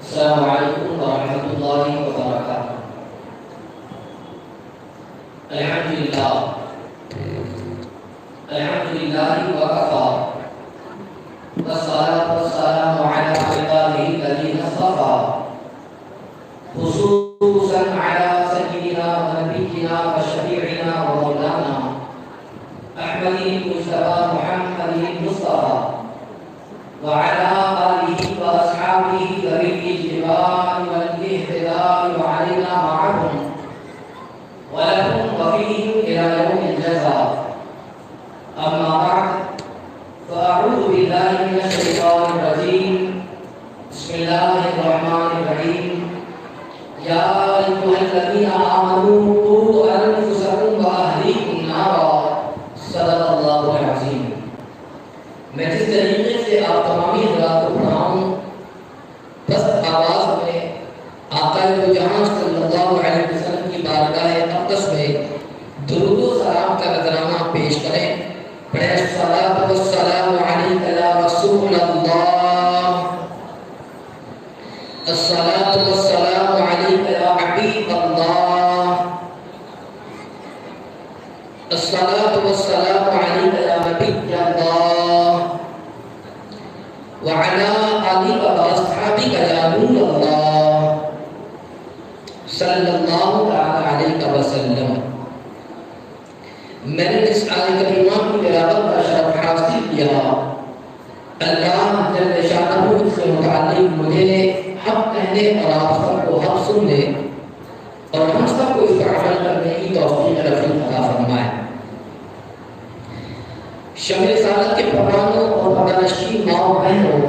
السلام علیکم ورحمۃ اللہ وبرکاتہ۔ الحمدللہ وکفیٰ والصلاۃ والسلام علی عبادہ الذین اصطفیٰ خصوصا علی سیدنا ونبینا وشفیعنا ومولانا احمد المجتبی محمد المصطفیٰ وعلى آله وأصحابه ذوي الإجتباء والاهتداء وعلينا معهم ولهم وفيهم إلى يوم الجزاء. أما بعد فأعوذ بالله من الشيطان الرجيم. بسم الله الرحمن الرحيم. يا أيها الذين آمنوا قوا أنفسكم وأهليكم نارا. صدق الله العظيم. میں جس طریقے سے آپ تمامی حضرات کو پڑھاؤں پست آواز میں آقا دو جہاں صلی اللہ علیہ وسلم کی بارگاہ اقدس میں درود و سلام کا نذرانہ پیش کریں. پڑھیں الصلاۃ والسلام علیک یا رسول اللہ، الصلاۃ والسلام علیک یا حبیب اللہ، الصلاۃ والسلام علیک یا نبی اللہ وعلى آلك وأصحابك يا نور الله صلی اللہ علیہ وسلم. میں نے اس آیت کریمہ کی تلاوت کا شرف حاصل کیا. اللہ جل شانہ سے متعلق مجھے حق کہنے اور آپ سب کو حق سننے اور ہم سب کو اس پر عمل کرنے کی توفیق عطا فرمائے. شمع رسالت کے پروانوں اور پردانشین ماؤں بہنوں،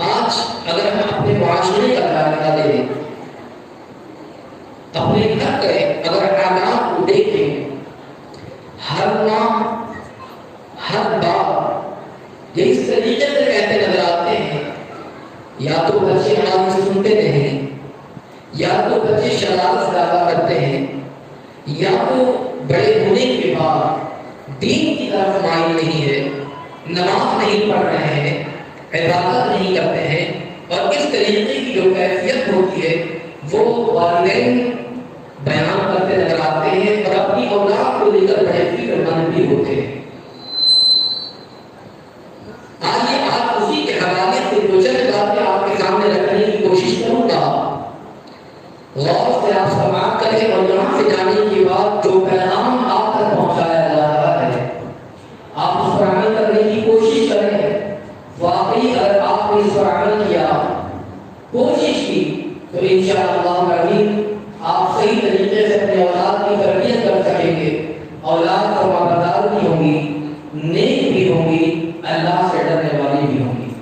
آج اگر ہم اپنے معاشرے کا جائزہ لیں، اپنے گھر کے اگر حالات کو دیکھیں، ہر ماہ ہر باپ یہ اس طریقے سے کہتے نظر آتے ہیں، یا تو بچے ہماری سنتے نہیں، یا تو بچے شرارت زیادہ کرتے ہیں، یا تو بڑے ہونے کے بعد دین کی طرف مائل نہیں ہے، نماز نہیں پڑھ رہے ہیں، عبادت نہیں کرتے ہیں، اور اس طریقے کی جو کیفیت ہوتی ہے وہ والدین بیان کرتے نظر آتے ہیں اور اپنی اولاد کو لے کر بڑے فکر مند بھی ہوتے ہیں. آئیے آج اسی کے حوالے سے دو چند باتیں آپ کے سامنے رکھنے کی کوشش کروں گا. غور سے آپ سماعت کریں اور یہاں سے جانے کے بعد جو پیغام آپ تک پہنچایا جا رہا ہے آپ اس پر عمل کرنے کی کوشش کریں. واقعی اگر آپ نے اس پر عمل کیا، کوشش کی، تو انشاءاللہ آپ صحیح طریقے سے اپنے اولاد کی تربیت کر سکیں گے. اولاد فرمانبردار بھی ہوں گی، نیک بھی ہوں گی، اللہ سے ڈرنے والی بھی ہوں گی.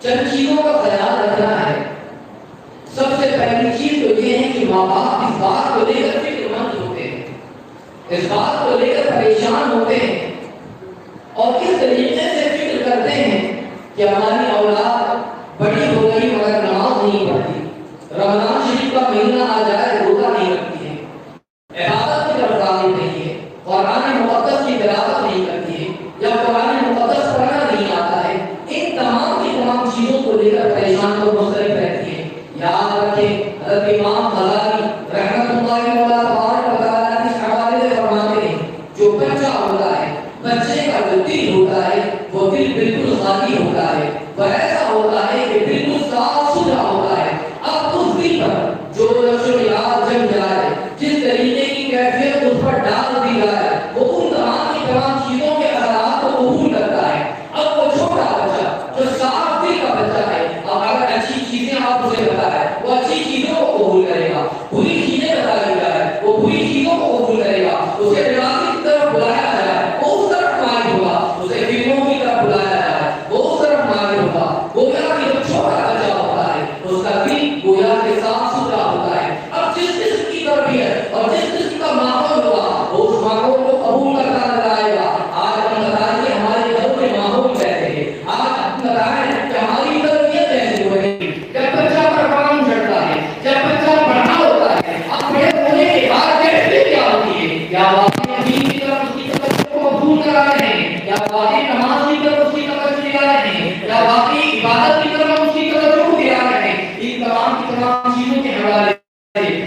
چند چیزوں کا خیال رکھنا ہے. سب سے پہلی چیز تو یہ ہے کہ ماں باپ اس بات کو لے کر فکر مند ہوتے ہیں، اس بات کو لے کر پریشان ہوتے ہیں اور اس طریقے سے فکر کرتے ہیں کہ ہماری اولاد بڑی ہو گئی مگر نماز نہیں پڑھتی، رمضان شریف کا مہینہ آ جائے روزہ نہیں رکھتی ہے، عبادت کی طرف راغب نہیں ہے، قرآن مقدس کی تلاوت نہیں کرتی ہے، یا قرآن مقدس پڑھنا نہیں آتا ہے. ان تمام کی تمام چیزوں کو لے کر پریشان اور مضطرب رہتی ہے. یاد رکھیں حضرت امام غزالی رحمۃ اللہ تبارک و تعالیٰ اس حوالے سے فرماتے ہیں جو بچہ ہوتا ہے، بچے کا جو دل ہوتا ہے وہ دل بالکل خالی ہوتا ہے، وہ ایسا ہوتا ہے کہ بالکل صاف ستھرا ہوتا ہے. اب اس دل پر جو نقش و یاد جم جائے، جس طریقے کی کیفیت اس پر ڈال دی جائے، وہ ان تمام کی تمام چیزوں کے اثرات کو قبول کرتا ہے. اب وہ چھوٹا بچہ جو صاف دل کا بچہ ہے، اب اگر اچھی چیزیں آپ اسے بتائیں وہ اچھی چیزوں کو قبول کرے گا، بری چیزیں بتائی جائے وہ بری چیزوں کو قبول کرے گا. اسے نماز کی طرف بلایا جائے وہ اس طرف مائل ہوگا، اسے فلموں کی طرف بلایا جائے وہ اس طرف مائل ہوگا. وہ میرا کیا واقعی عبادت کی طرف اس کی توجہ دلا رہے ہیں؟ ان تمام چیزوں کے حوالے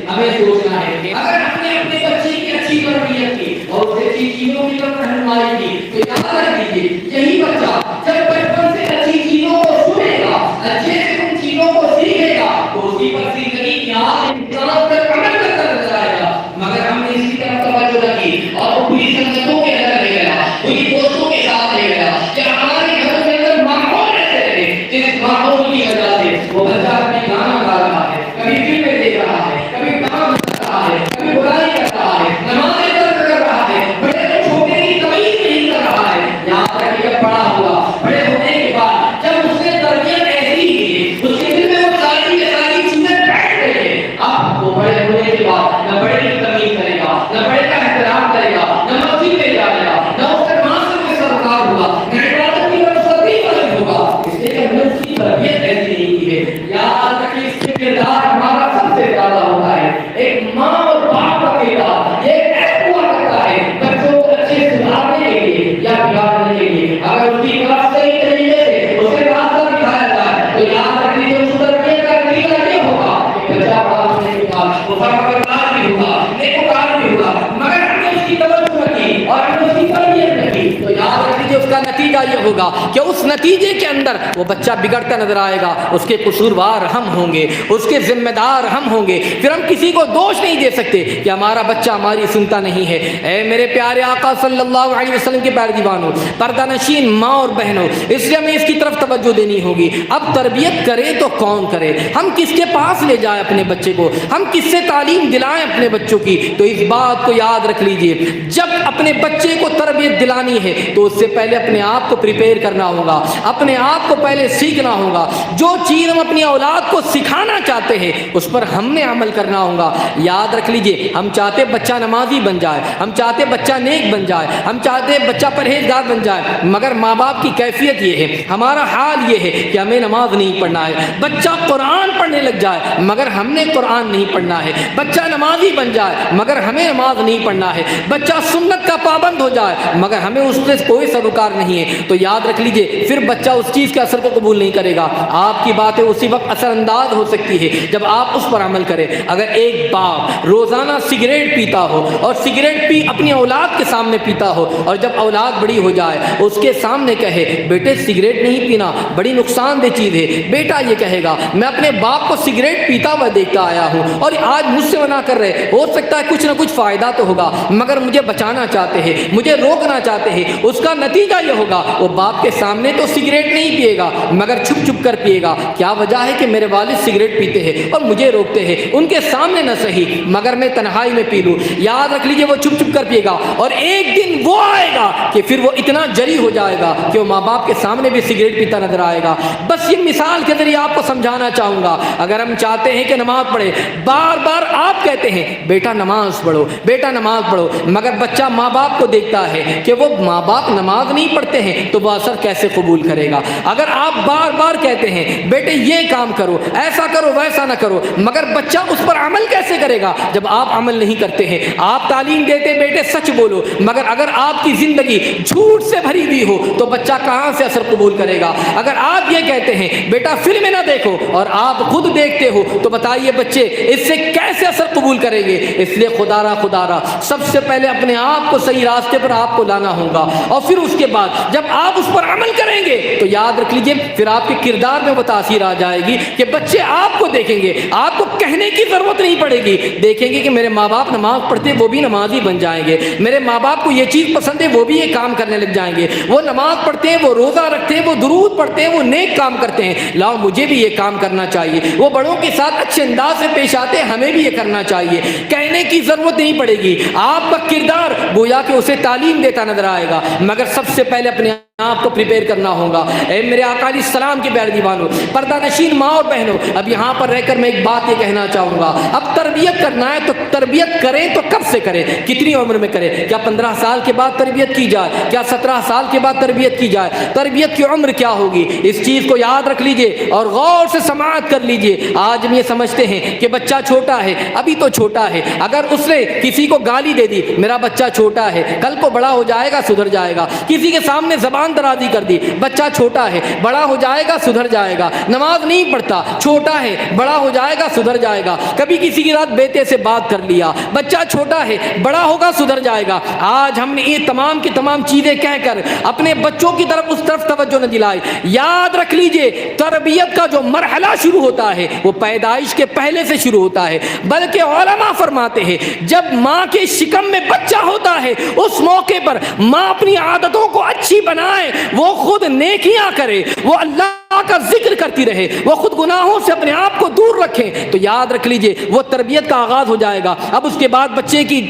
ہمیں سوچنا ہے کہ اگر ہم نے اپنے بچے کی اچھی تربیت کی اور اسے اچھی چیزوں کی طرف رہنمائی کی تو یاد رکھ لیجیے یہی بچہ جب بچپن سے اچھی چیزوں کو سنے گا، اچھے سے ان چیزوں کو سیکھے گا تو اس کی پر زندگی کی امتحانات پر عمل کرتا نظر آئے گا۔ مگر ہم نے اس کی طرف توجہ نہ کی اور وہ بری سنگتوں کے اندر لے گیا، بری دوستوں کے ساتھ لے گیا، کہ ہمارے گھر کے اندر ماحول ایسے رہے جس ماحول کی وجہ سے وہ بچہ اپنے گانا گا رہا ہے، کبھی فلمیں دیکھ رہا ہے، کبھی کام کر رہا ہے، کبھی برائی کر رہا ہے، نمازیں ترک کر رہا ہے، بڑے کو چھوٹے کی تمیز نہیں کر رہا ہے۔ یہاں تک کہ جب بڑا ہوا، بڑے ہونے کے بعد جب اس نے تربیت ایسی کی، اس کے دل میں وہ ساری کی ساری چیزیں بیٹھ گئی ہیں، اب وہ بڑے ہونے کے بعد نہ بڑے کی تمیز کرے گا، نہ بڑے کا احترام کرے گا، نہ مسجد میں جائے گا، نہ اس کا معاشرے میں سرکار ہوگا، نہ عبادت کی طرف سبھی مدد ہوگا، اس لیے کہ ہم نے اس کی تربیت ایسی نہیں کی ہے۔ یاد رکھیں اس کے کردار ہمارا سب سے زیادہ ہوتا ہے۔ ایک ماں اور باپ کا کردار یہ ایسا ہوا کرتا ہے بچوں کو اچھے سدھارنے کے لیے یا بگاڑنے کے لیے۔ اگر اس کی طرف صحیح طریقے سے اسے راستہ دکھایا جائے تو یاد رکھ لیجیے اس تربیت کا نتیجہ یہ ہوگا کہ بچہ بڑا ہونے کے بعد وہ فرمانبردار بھی ہوگا، نیکوکار بھی ہوگا۔ مگر ہم نے اس کی توجہ نہ کی اور ہم نے اس کی تربیت نہ کی تو یاد رکھ لیجیے اس کا نتیجہ یہ ہوگا کہ اس نتیجے کے اندر وہ بچہ بگڑتا نظر آئے گا، اس کے قصوروار ہم ہوں گے، اس کے ذمہ دار ہم ہوں گے۔ پھر ہم کسی کو دوش نہیں دے سکتے کہ ہمارا بچہ ہماری سنتا نہیں ہے۔ اے میرے پیارے آقا صلی اللہ علیہ وسلم کے پیارے دیوانوں، پردہ نشین ماں اور بہنوں، اس لیے ہمیں اس کی طرف توجہ دینی ہوگی۔ اب تربیت کرے تو کون کرے؟ ہم کس کے پاس لے جائیں اپنے بچے کو؟ ہم کس سے تعلیم دلائیں اپنے بچوں کی؟ تو اس بات کو یاد رکھ لیجئے، جب اپنے بچے کو تربیت دلانی ہے تو اس سے پہلے اپنے آپ کو پریپیئر کرنا ہوگا، اپنے آپ کو پہلے سیکھنا ہوگا۔ جو چیز ہم اپنی اولاد کو سکھانا چاہتے ہیں اس پر ہم نے عمل کرنا ہوگا۔ یاد رکھ لیجئے، ہم چاہتے بچہ نمازی بن جائے، ہم چاہتے بچہ نیک بن جائے، ہم چاہتے بچہ پرہیزگار بن جائے، مگر ماں باپ کی کیفیت یہ ہے، ہمارا حال یہ ہے کہ ہمیں نماز نہیں پڑھنا ہے۔ بچہ قرآن پڑھنے لگ جائے مگر ہم نے قرآن نہیں پڑھنا ہے۔ بچہ نمازی بن جائے مگر ہمیں نماز نہیں پڑھنا ہے۔ بچہ سنت کا پابند ہو جائے مگر ہمیں اس سے کوئی سروکار نہیں ہے، تو یاد رکھ لیجئے پھر بچہ اس چیز کے اثر کو قبول نہیں کرے گا۔ آپ کی باتیں اسی وقت اثر انداز ہو سکتی ہے جب آپ اس پر عمل کریں۔ اگر ایک باپ روزانہ سگریٹ پیتا ہو اور سگریٹ پی اپنی اولاد کے سامنے پیتا ہو اور جب اولاد بڑی ہو جائے اس کے سامنے کہے بیٹے سگریٹ نہیں پینا، بڑی نقصان دہ چیز ہے، بیٹا یہ کہے گا میں اپنے باپ کو سگریٹ پیتا ہوا دیکھتا آیا ہوں اور آج مجھ سے منع کر رہے، ہو سکتا ہے کچھ نہ کچھ فائدہ تو ہوگا مگر مجھے بچانا چاہتے ہیں، مجھے روکنا چاہتے ہیں۔ اس کا نتیجہ یہ ہوگا وہ باپ کے سامنے تو سگریٹ نہیں پیے گا مگر چھپ چھپ کر پیے گا۔ کیا وجہ ہے کہ میرے والد سگریٹ پیتے ہیں اور مجھے روکتے ہیں، ان کے سامنے نہ صحیح مگر میں تنہائی میں پی لوں۔ یاد رکھ لیجئے وہ چھپ چھپ کر پیے گا اور ایک دن وہ آئے گا کہ پھر وہ اتنا جری ہو جائے گا کہ وہ ماں باپ کے سامنے بھی سگریٹ پیتا نظر آئے گا۔ بس یہ مثال کے ذریعے آپ کو سمجھانا چاہوں گا، اگر ہم چاہتے ہیں کہ نماز پڑھے، بار بار آپ کہتے ہیں بیٹا نماز پڑھو، بیٹا نماز پڑھو، مگر بچہ ماں باپ کو دیکھتا ہے کہ وہ ماں باپ نماز نہیں پڑھتے ہیں تو وہ اثر کیسے قبول کرے گا؟ اگر آپ بار بار کہتے ہیں بیٹے یہ کام کرو، ایسا کرو، ویسا نہ کرو، مگر بچہ اس پر عمل کیسے کرے گا جب آپ عمل نہیں کرتے ہیں؟ آپ تعلیم دیتے بیٹے سچ بولو، مگر اگر آپ کی زندگی جھوٹ سے بھری ہوئی ہو تو بچہ کہاں سے اثر قبول کرے گا؟ اگر آپ یہ کہتے ہیں بیٹا فلمیں نہ دیکھو اور آپ خود دیکھتے ہو تو بتائیے بچے اس سے کیسے اثر قبول کریں گے؟ اس لیے خدا را سب سے پہلے اپنے آپ کو صحیح راستے پر آپ کو لانا ہوگا اور پھر اس کے بعد جب آپ اس پر عمل کریں گے تو یاد رکھ لیجئے پھر آپ کے کردار میں وہ تاثیر آ جائے گی کہ بچے آپ کو دیکھیں گے، آپ کو کہنے کی ضرورت نہیں پڑے گی، دیکھیں گے کہ میرے ماں باپ نماز پڑھتے وہ بھی نمازی بن جائیں گے، میرے ماں باپ کو یہ چیز پسند ہے وہ بھی یہ کام کرنے لگ جائیں گے، وہ نماز پڑھتے ہیں، وہ روزہ رکھتے ہیں، وہ درود پڑھتے ہیں، وہ نیک کام کرتے ہیں، لاؤ مجھے بھی یہ کام کرنا چاہیے، وہ بڑوں کے ساتھ اچھے انداز سے پیش آتے ہیں، ہمیں بھی یہ کرنا چاہیے۔ کہنے کی ضرورت نہیں پڑے گی، آپ کا کردار گویا کہ اسے تعلیم دیتا نظر آئے گا، مگر سب سے پہلے اپنے آپ کو پریپیئر کرنا ہوگا۔ اے میرے آقا علیہ السلام کے پیارے دیوانوں، پردہ نشین ماں اور بہنوں، اب یہاں پر رہ کر میں ایک بات یہ کہنا چاہوں گا، اب تربیت کرنا ہے تو تربیت کریں تو کب سے کریں, کتنی عمر میں کریں؟ کیا 15 سال کے بعد تربیت کی جائے؟ کیا 17 سال کے بعد تربیت کی جائے؟ تربیت کی عمر کیا ہوگی؟ اس چیز کو یاد رکھ لیجئے اور غور سے سماعت کر لیجئے. آج ہم یہ سمجھتے ہیں کہ بچہ چھوٹا ہے, ابھی تو چھوٹا ہے, اگر اس نے کسی کو گالی دے دی, میرا بچہ چھوٹا ہے, کل کو بڑا ہو جائے گا سدھر جائے گا. کسی کے سامنے زبان درازی کر دی, بچہ چھوٹا ہے, بڑا ہو جائے گا سدھر جائے گا. نماز نہیں پڑھتا, چھوٹا ہے, بڑا ہو جائے گا سدھر جائے گا. کبھی کسی کی رات بیٹے سے بات کر لیا, بچہ چھوٹا ہے, بڑا ہوگا سدھر جائے گا. آج ہم نے یہ تمام کی تمام چیزیں کہہ کر اپنے بچوں کی طرف اس طرف توجہ نہ دلائی. یاد رکھ لیجئے تربیت کا جو مرحلہ شروع ہوتا ہے وہ پیدائش کے پہلے سے شروع ہوتا ہے. بلکہ علماء فرماتے ہیں جب ماں کے شکم میں بچہ ہوتا ہے اس موقع پر ماں اپنی عادتوں کو اچھی بنائے, وہ خود نیکیاں کرے, وہ اللہ کا ذکر کرتی رہے, وہ خود گناہوں سے اپنے آپ کو دور رکھے, تو یاد رکھ لیجئے وہ تربیت کا آغاز ہو جائے گا. اب اس کے بعد بچے کی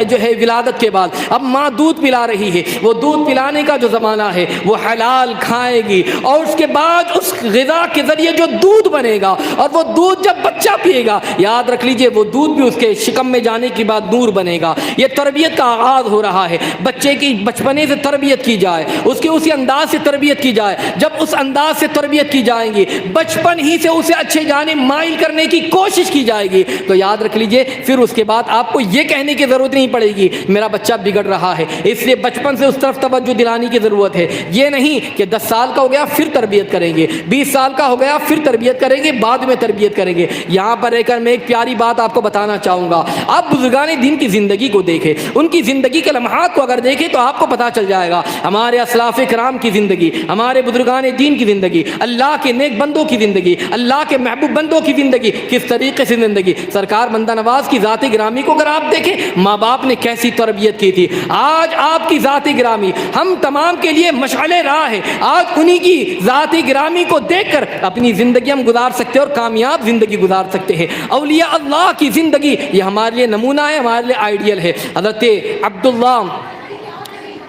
جو ہے ولادت کے بعد اب ماں دودھ پلا رہی ہے, وہ دودھ پلانے کا جو زمانہ ہے وہ حلال کھائے گی, اور اس کے بعد اس غذا کے ذریعے جو دودھ بنے گا اور وہ دودھ جب بچہ پیے گا, یاد رکھ لیجئے وہ دودھ بھی اس کے شکم میں جانے کے بعد نور بنے گا. یہ تربیت کا آغاز ہو رہا ہے. بچے کی بچپنے سے تربیت کی جائے, اس کے اسی انداز سے تربیت کی جائے. جب اس انداز سے تربیت کی جائیں گی, بچپن ہی سے اسے اچھے جانب مائل کرنے کی کوشش کی جائے گی, تو یاد رکھ لیجئے پھر اس کے بعد آپ کو یہ کہنے کی ضرورت نہیں پڑے گی میرا بچہ بگڑ رہا ہے, اس لیے بچپن سے اس طرف توجہ دلانے کی ضرورت ہے. یہ نہیں کہ 10 سال کا ہو گیا پھر تربیت کریں گے, 20 سال کا ہو گیا پھر تربیت کریں گے, بعد میں تربیت کریں گے. یہاں پر رہ کر میں ایک پیاری بات آپ کو بتانا چاہوں گا. آپ بزرگان دین کی زندگی کو دیکھیں, ان کی زندگی کے لمحات کو اگر دیکھیں تو آپ کو پتہ چل جائے گا ہمارے اسلاف کرام کی زندگی, ہمارے بزرگان دین کی زندگی, اللہ کے نیک بندوں کی زندگی, اللہ کے محبوب بندوں کی زندگی کس طریقے سے زندگی. سرکار بندہ نواز کی ذات گرامی کو اگر آپ دیکھیں, ماں باپ نے کیسی تربیت کی تھی. آج آپ کی ذات گرامی ہم تمام کے لیے مشعل راہ ہے. آج انہی کی ذات گرامی کو دیکھ کر اپنی زندگی ہم گزار سکتے ہیں اور کامیاب زندگی گزار سکتے ہیں. اولیاء اللہ کی زندگی یہ ہمارے لیے نمونہ ہے, ہمارے لیے آئیڈیل ہے. حضرت عبداللہ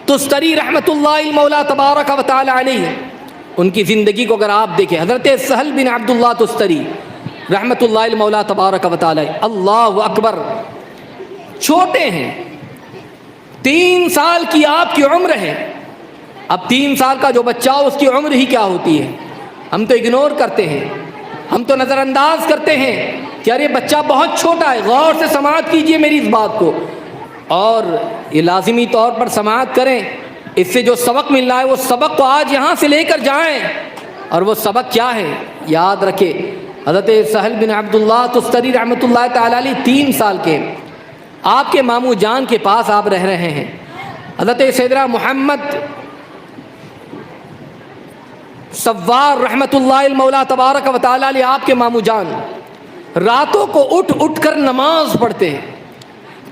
تستری رحمۃ اللہ مولا تبارک و تعالی علیہ, ان کی زندگی کو اگر آپ دیکھیں, حضرت سہل بن عبداللہ تستری رحمۃ اللہ مولا تبارک و تعالی, اللہ اکبر, چھوٹے ہیں, 3 سال کی آپ کی عمر ہے. اب 3 سال کا جو بچہ ہو اس کی عمر ہی کیا ہوتی ہے, ہم تو اگنور کرتے ہیں, ہم تو نظر انداز کرتے ہیں کہ ارے بچہ بہت چھوٹا ہے. غور سے سماعت کیجئے میری اس بات کو, اور یہ لازمی طور پر سماعت کریں. اس سے جو سبق مل رہا ہے وہ سبق کو آج یہاں سے لے کر جائیں, اور وہ سبق کیا ہے یاد رکھیں. حضرت سہل بن عبداللہ تستری رحمۃ اللہ تعالی علیہ 3 سال کے آپ کے ماموں جان کے پاس آپ رہ رہے ہیں. حضرت سیدنا محمد سوار رحمۃ اللہ مولا تبارک و تعالی علیہ آپ کے ماموں جان راتوں کو اٹھ کر نماز پڑھتے ہیں,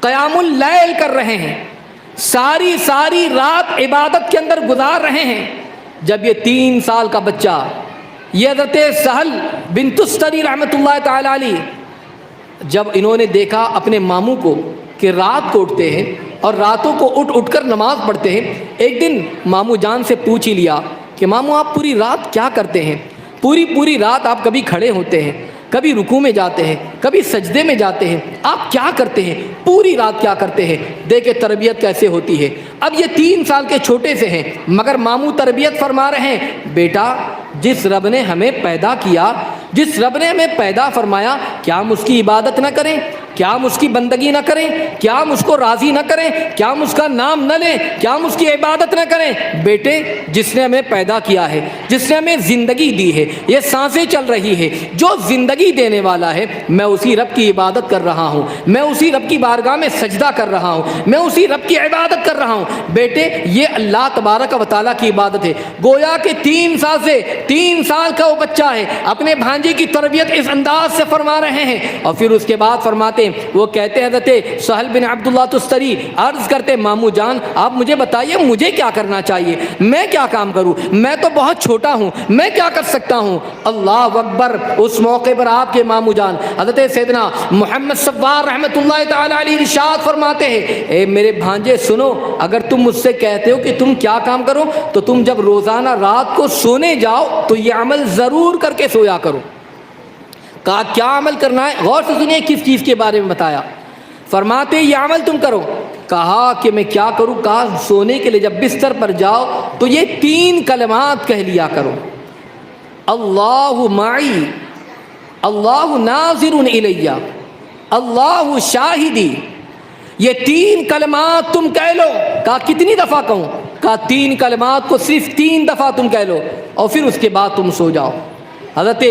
قیام اللیل کر رہے ہیں, ساری رات عبادت کے اندر گزار رہے ہیں. جب یہ 3 سال کا بچہ, یہ حضرت سہل بن تستری رحمۃ اللہ تعالی علیہ, جب انہوں نے دیکھا اپنے ماموں کو کہ رات کو اٹھتے ہیں اور راتوں کو اٹھ کر نماز پڑھتے ہیں, ایک دن ماموں جان سے پوچھ ہی لیا کہ ماموں آپ پوری رات کیا کرتے ہیں؟ پوری رات آپ کبھی کھڑے ہوتے ہیں, کبھی رکوع میں جاتے ہیں, کبھی سجدے میں جاتے ہیں, آپ کیا کرتے ہیں؟ پوری رات کیا کرتے ہیں؟ دیکھیں تربیت کیسے ہوتی ہے. اب یہ 3 سال کے چھوٹے سے ہیں, مگر ماموں تربیت فرما رہے ہیں, بیٹا جس رب نے ہمیں پیدا کیا, جس رب نے ہمیں پیدا فرمایا, کیا ہم اس کی عبادت نہ کریں؟ کیا ہم اس کی بندگی نہ کریں؟ کیا ہم اس کو راضی نہ کریں؟ کیا ہم اس کا نام نہ لیں؟ کیا ہم اس کی عبادت نہ کریں؟ بیٹے جس نے ہمیں پیدا کیا ہے, جس نے ہمیں زندگی دی ہے, یہ سانسیں چل رہی ہے, جو زندگی دینے والا ہے, میں اسی رب کی عبادت کر رہا ہوں, میں اسی رب کی بارگاہ میں سجدہ کر رہا ہوں, میں اسی رب کی عبادت کر رہا ہوں. بیٹے یہ اللہ تبارک و تعالیٰ کی عبادت ہے. گویا کہ 3 سال کا وہ بچہ ہے, اپنے بھانجے کی تربیت اس انداز سے فرما رہے ہیں. اور پھر اس کے بعد فرماتے ہیں, وہ کہتے ہیں حضرت سہل بن عبداللہ تستری عرض کرتے, ماموں جان آپ مجھے بتائیے مجھے کیا کرنا چاہیے, میں کیا کام کروں, میں تو بہت چھوٹا ہوں, میں کیا کر سکتا ہوں؟ اللہ اکبر. اس موقع پر آپ کے ماموں جان حضرت سیدنا محمد سوار رحمۃ اللہ تعالی علیہ ارشاد فرماتے ہیں, اے میرے بھانجے سنو, اگر تم مجھ سے کہتے ہو کہ تم کیا کام کرو, تو تم جب روزانہ رات کو سونے جاؤ تو یہ عمل ضرور کر کے سویا کرو. کہا کیا عمل کرنا ہے؟ غور سے سنیے کس چیز کے بارے میں بتایا. فرماتے یہ عمل تم کرو. کہا کہ میں کیا کروں؟ کہا سونے کے لیے جب بستر پر جاؤ تو یہ 3 کلمات کہہ لیا کرو: اللہ معی، اللہ ناظر الی، اللہ شاہدی. یہ 3 کلمات تم کہہ لو. کہا کتنی دفعہ کہوں؟ کہا 3 کلمات کو صرف 3 دفعہ تم کہہ لو اور پھر اس کے بعد تم سو جاؤ. حضرت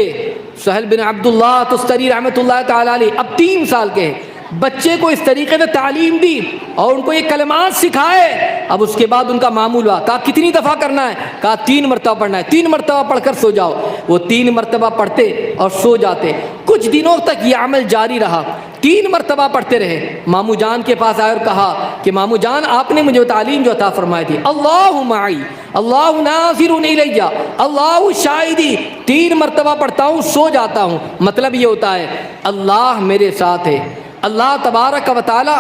سہل بن عبداللہ تستری رحمۃ اللہ تعالی علیہ اب 3 سال کے ہیں، بچے کو اس طریقے سے تعلیم دی اور ان کو یہ کلمات سکھائے. اب اس کے بعد ان کا معمول ہوا. کہا کتنی دفعہ کرنا ہے؟ کہا 3 مرتبہ پڑھنا ہے. 3 مرتبہ پڑھ کر سو جاؤ. وہ 3 مرتبہ پڑھتے اور سو جاتے. کچھ دنوں تک یہ عمل جاری رہا. 3 مرتبہ پڑھتے رہے. ماموں جان کے پاس آئے اور کہا کہ ماموں جان آپ نے مجھے تعلیم جو عطا فرمائی تھی، اللہ معی، اللہ ناظر الی، اللہ شاہدی، 3 مرتبہ پڑھتا ہوں سو جاتا ہوں. مطلب یہ ہوتا ہے اللہ میرے ساتھ ہے، اللہ تبارک و تعالی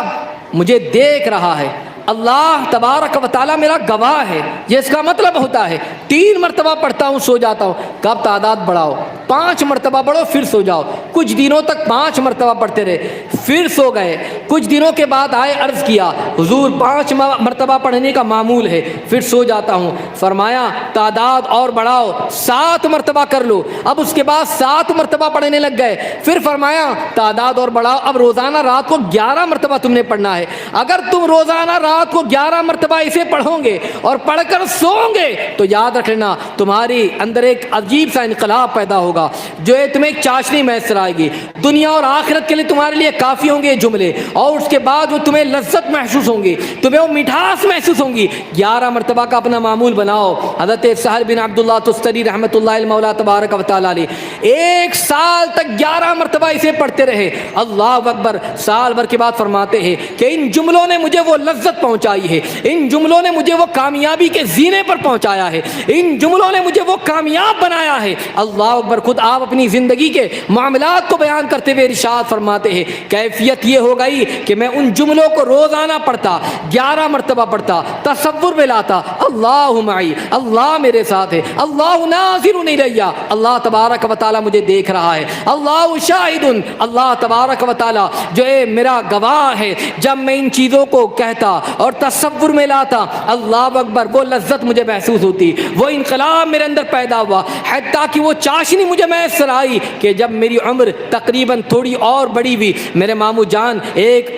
مجھے دیکھ رہا ہے، اللہ تبارک و تعالی میرا گواہ ہے. یہ اس کا مطلب ہوتا ہے. 3 مرتبہ پڑھتا ہوں سو جاتا ہوں. کب تعداد بڑھاؤ، 5 مرتبہ پڑھو پھر سو جاؤ. کچھ دنوں تک 5 مرتبہ پڑھتے رہے پھر سو گئے. کچھ دنوں کے بعد آئے، عرض کیا حضور 5 مرتبہ پڑھنے کا معمول ہے پھر سو جاتا ہوں. فرمایا تعداد اور بڑھاؤ، 7 مرتبہ کر لو. اب اس کے بعد 7 مرتبہ پڑھنے لگ گئے. پھر فرمایا تعداد اور بڑھاؤ، اب روزانہ رات کو 11 مرتبہ تم نے پڑھنا ہے. اگر تم روزانہ رات کو 11 مرتبہ اسے پڑھو گے اور پڑھ کر سوؤ گے تو یاد رکھ لینا تمہاری اندر ایک عجیب سا انقلاب پیدا ہوگا، جو ہے تمہیں ایک چاشنی میسر آئے گی. دنیا اور آخرت کے لیے تمہارے لیے کافی ہوں گے یہ جملے، اور اس کے بعد وہ تمہیں لذت محسوس ہوں گی، تمہیں وہ مٹھاس محسوس ہوں گی. 11 مرتبہ کا اپنا معمول بناؤ. حضرت سہل بن عبداللہ تستری رحمۃ اللہ المولا تبارک و تعالی علیہ 1 سال تک 11 مرتبہ اسے پڑھتے رہے. اللہ اکبر. سال بھر کے بعد فرماتے ہیں کہ ان جملوں نے مجھے وہ لذت پہنچائی ہے، ان جملوں نے مجھے وہ کامیابی کے زینے پر پہنچایا ہے، ان جملوں نے مجھے وہ کامیاب بنایا ہے. اللہ اکبر. خود آپ اپنی زندگی کے معاملات کو بیان کرتے ہوئے ارشاد فرماتے ہیں کیفیت یہ ہو گئی کہ میں ان جملوں کو روزانہ پڑھتا، 11 مرتبہ پڑھتا، تصور میں لاتا اللہ معی، اللہ میرے ساتھ ہے، اللہ ناظر الی، اللہ تبارک و تعالی مجھے دیکھ رہا ہے، اللہ شاہد، اللہ تبارک و تعالی جو ہے میرا گواہ ہے. جب میں ان چیزوں کو کہتا اور تصور میں لاتا، اللہ اکبر، وہ لذت مجھے محسوس ہوتی، وہ انقلاب میرے اندر پیدا ہوا، حتیٰ کہ وہ چاشنی مجھے میسر آئی کہ جب میری عمر تقریباً تھوڑی اور بڑی ہوئی، میرے ماموں جان ایک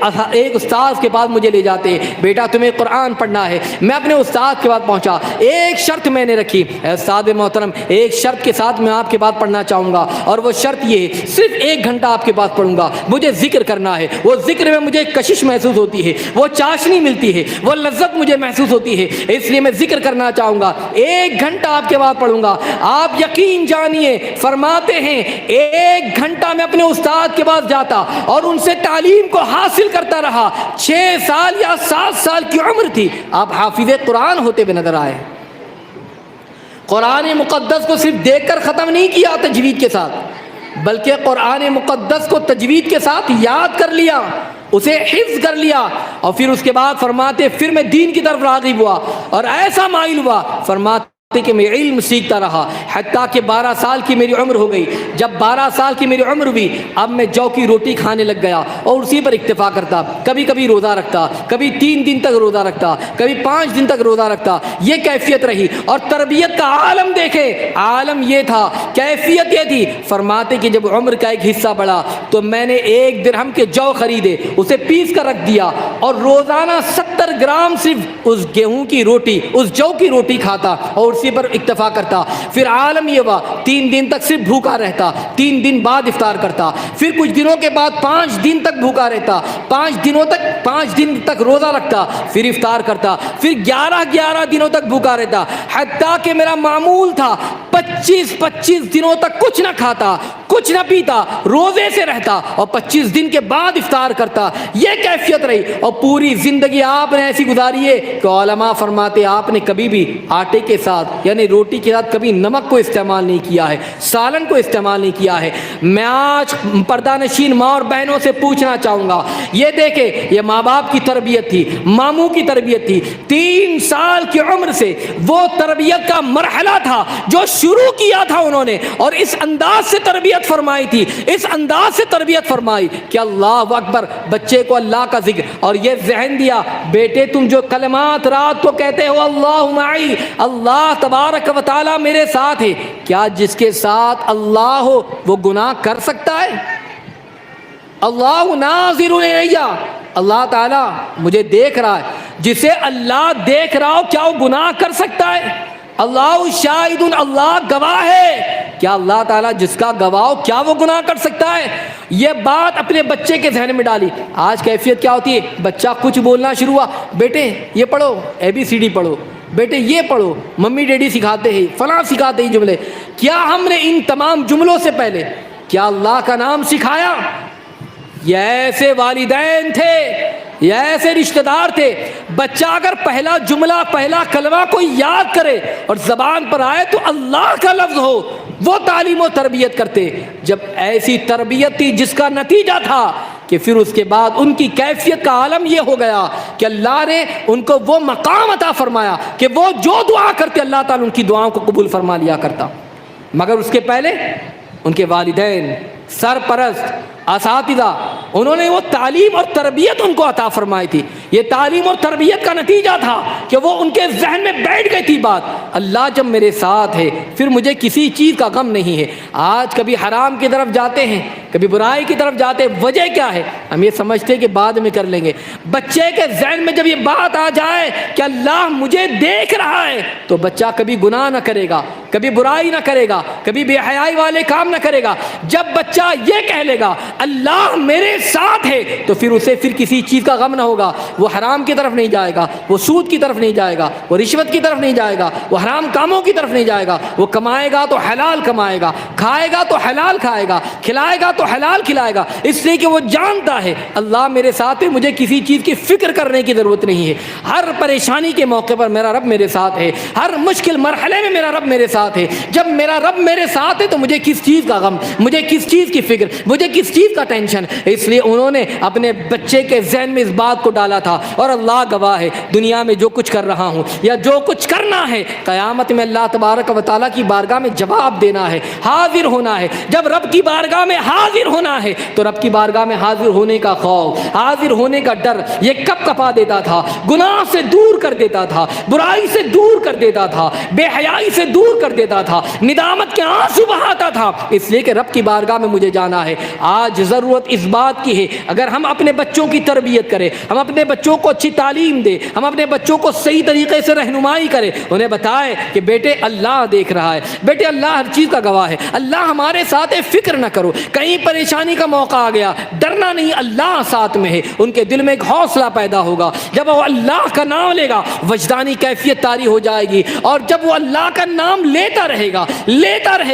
استاد کے پاس مجھے لے جاتے، بیٹا تمہیں قرآن پڑھنا ہے. میں اپنے استاد کے پاس پہنچا. ایک شرط میں نے رکھی، استاد محترم ایک شرط کے ساتھ میں آپ کے پاس پڑھنا چاہوں گا، اور وہ شرط یہ ہے صرف 1 گھنٹہ آپ کے پاس پڑھوں گا، مجھے ذکر کرنا ہے. وہ ذکر میں مجھے کشش محسوس ہوتی ہے، وہ چاشنی ملتی ہے، وہ لذت مجھے محسوس ہوتی ہے، اس لیے میں ذکر کرنا چاہوں گا. 1 گھنٹہ آپ کے بعد پڑھوں گا. آپ یقین جانیے فرماتے ہیں 1 گھنٹہ میں اپنے استاد کے پاس جاتا اور ان سے تعلیم کو حاصل کرتا رہا. 6 سال یا 7 سال کی عمر تھی. آپ حافظ قرآن ہوتے ہوئے نظر آئے. قرآن مقدس کو صرف دیکھ کر ختم نہیں کیا تجوید کے ساتھ، بلکہ قرآن مقدس کو تجوید کے ساتھ یاد کر لیا، اسے حفظ کر لیا. اور پھر اس کے بعد فرماتے پھر میں دین کی طرف راغب ہوا اور ایسا مائل ہوا، فرماتے کہ میں علم سیکھتا رہا حتیٰ کہ 12 سال کی میری عمر ہو گئی. جب 12 سال کی میری عمر ہوئی اب میں جو کی روٹی کھانے لگ گیا اور اسی پر اکتفا کرتا. کبھی کبھی روزہ رکھتا، کبھی 3 دن تک روزہ رکھتا، کبھی 5 دن تک روزہ رکھتا. یہ کیفیت رہی. اور تربیت کا عالم دیکھے، عالم یہ تھا، کیفیت یہ تھی. فرماتے کہ جب عمر کا ایک حصہ بڑھا تو میں نے 1 درہم کے جو خریدے، اسے پیس کر رکھ دیا اور روزانہ 70 گرام صرف اس گیہوں کی روٹی، اس جو کی روٹی کھاتا اور اسی پر اکتفا کرتا. پھر عالم یہ ہوا 3 دن تک صرف بھوکا رہتا، 3 دن بعد افطار کرتا. پھر کچھ دنوں کے بعد 5 دن تک بھوکا رہتا، 5 دن تک روزہ رکھتا، پھر افطار کرتا. پھر 11 دنوں تک بھوکا رہتا، حتیٰ کہ میرا معمول تھا 25 دنوں تک کچھ نہ کھاتا، کچھ نہ پیتا، روزے سے رہتا اور 25 دن کے بعد افطار کرتا. یہ کیفیت رہی. اور پوری زندگی آپ نے ایسی گزاری ہے کہ علماء فرماتے آپ نے کبھی بھی آٹے کے ساتھ یعنی روٹی کے ساتھ کبھی نمک کو استعمال نہیں کیا ہے، سالن کو استعمال نہیں کیا ہے. میں آج پردہ نشین ماں اور بہنوں سے پوچھنا چاہوں گا، یہ دیکھیں یہ ماں باپ کی تربیت تھی، ماموں کی تربیت تھی. 3 سال کی عمر سے وہ تربیت کا مرحلہ تھا جو شروع کیا تھا انہوں نے، اور اس انداز سے تربیت تربیت فرمائی تھی، اس انداز سے تربیت فرمائی کہ اللہ اکبر، بچے کو اللہ کا ذکر اور یہ ذہن دیا، بیٹے تم جو کلمات رات کو کہتے ہو اللہ معی، اللہ تبارک و تعالی میرے ساتھ ہے، کیا جس کے ساتھ اللہ ہو وہ گناہ کر سکتا ہے؟ اللہ ناظر الیہ، اللہ تعالیٰ مجھے دیکھ رہا ہے، جسے اللہ دیکھ رہا ہو کیا وہ گناہ کر سکتا ہے؟ اللہ شاہد، اللہ گواہ ہے، کیا اللہ تعالیٰ جس کا گواہ ہو کیا وہ گناہ کر سکتا ہے؟ یہ بات اپنے بچے کے ذہن میں ڈالی۔ آج کیفیت کیا ہوتی ہے؟ بچہ کچھ بولنا شروع ہوا، بیٹے یہ پڑھو ABCD پڑھو، بیٹے یہ پڑھو، ممی ڈیڈی سکھاتے ہیں، فلاں سکھاتے ہیں جملے۔ کیا ہم نے ان تمام جملوں سے پہلے کیا اللہ کا نام سکھایا؟ یہ ایسے والدین تھے، یہ ایسے رشتہ دار تھے، بچہ اگر پہلا جملہ پہلا کلمہ کوئی یاد کرے اور زبان پر آئے تو اللہ کا لفظ ہو، وہ تعلیم و تربیت کرتے۔ جب ایسی تربیت تھی جس کا نتیجہ تھا کہ پھر اس کے بعد ان کی کیفیت کا عالم یہ ہو گیا کہ اللہ نے ان کو وہ مقام عطا فرمایا کہ وہ جو دعا کرتے اللہ تعالیٰ ان کی دعاؤں کو قبول فرما لیا کرتا۔ مگر اس کے پہلے ان کے والدین، سرپرست، اساتذہ، انہوں نے وہ تعلیم اور تربیت ان کو عطا فرمائی تھی۔ یہ تعلیم اور تربیت کا نتیجہ تھا کہ وہ ان کے ذہن میں بیٹھ گئی تھی بات، اللہ جب میرے ساتھ ہے پھر مجھے کسی چیز کا غم نہیں ہے۔ آج کبھی حرام کی طرف جاتے ہیں، کبھی برائی کی طرف جاتے ہیں، وجہ کیا ہے؟ ہم یہ سمجھتے ہیں کہ بعد میں کر لیں گے۔ بچے کے ذہن میں جب یہ بات آ جائے کہ اللہ مجھے دیکھ رہا ہے تو بچہ کبھی گناہ نہ کرے گا، کبھی برائی نہ کرے گا، کبھی بے حیائی والے کام نہ کرے گا۔ جب بچہ یہ کہہ لے گا اللہ میرے ساتھ ہے تو پھر اسے پھر کسی چیز کا غم نہ ہوگا، وہ حرام کی طرف نہیں جائے گا، وہ سود کی طرف نہیں جائے گا، وہ رشوت کی طرف نہیں جائے گا، وہ حرام کاموں کی طرف نہیں جائے گا، وہ کمائے گا تو حلال کمائے گا، کھائے گا تو حلال کھائے گا، کھلائے گا تو حلال کھلائے گا، اس لیے کہ وہ جانتا ہے اللہ میرے ساتھ ہے، مجھے کسی چیز کی فکر کرنے کی ضرورت نہیں ہے۔ ہر پریشانی کے موقع پر میرا رب میرے ساتھ ہے، ہر مشکل مرحلے میں میرا رب میرے ساتھ ہے۔ جب میرا رب میرے ساتھ ہے تو مجھے کس چیز کا غم، مجھے کس چیز کی فکر، مجھے کس چیز کا ٹینشن؟ اس لیے انہوں نے اپنے بچے کے ذہن میں اس بات کو ڈالا تھا، اور اللہ گواہ ہے دنیا میں جو کچھ کر رہا ہوں یا جو کچھ کرنا ہے قیامت میں اللہ تبارک و تعالیٰ کی بارگاہ میں جواب دینا ہے، حاضر ہونا ہے۔ جب رب کی بارگاہ میں حاضر ہونا ہے تو رب کی بارگاہ میں حاضر ہونے کا خوف، حاضر ہونے کا ڈر یہ کب کپا دیتا تھا، گناہ سے دور کر دیتا تھا، برائی سے دور کر دیتا تھا، بے حیائی سے دور کر دیتا تھا، ندامت کے آنسو بہاتا تھا، اس لیے کہ رب کی بارگاہ میں مجھے جانا ہے۔ آج ضرورت اس بات کی ہے اگر ہم اپنے بچوں کی تربیت کریں، ہم اپنے بچوں کو اچھی تعلیم دیں، ہم اپنے بچوں کو صحیح طریقے سے رہنمائی کریں، انہیں بتائیں کہ بیٹے اللہ دیکھ رہا ہے، بیٹے اللہ ہر چیز کا گواہ ہے، اللہ ہمارے ساتھ ہے، فکر نہ کرو، کہیں پریشانی کا موقع آ گیا ڈرنا نہیں، اللہ ساتھ میں ہے۔ ان کے دل میں ایک حوصلہ پیدا ہوگا، جب وہ اللہ کا نام لے گا وجدانی کیفیت طاری ہو جائے گی، اور جب وہ اللہ کا نام لیتا رہے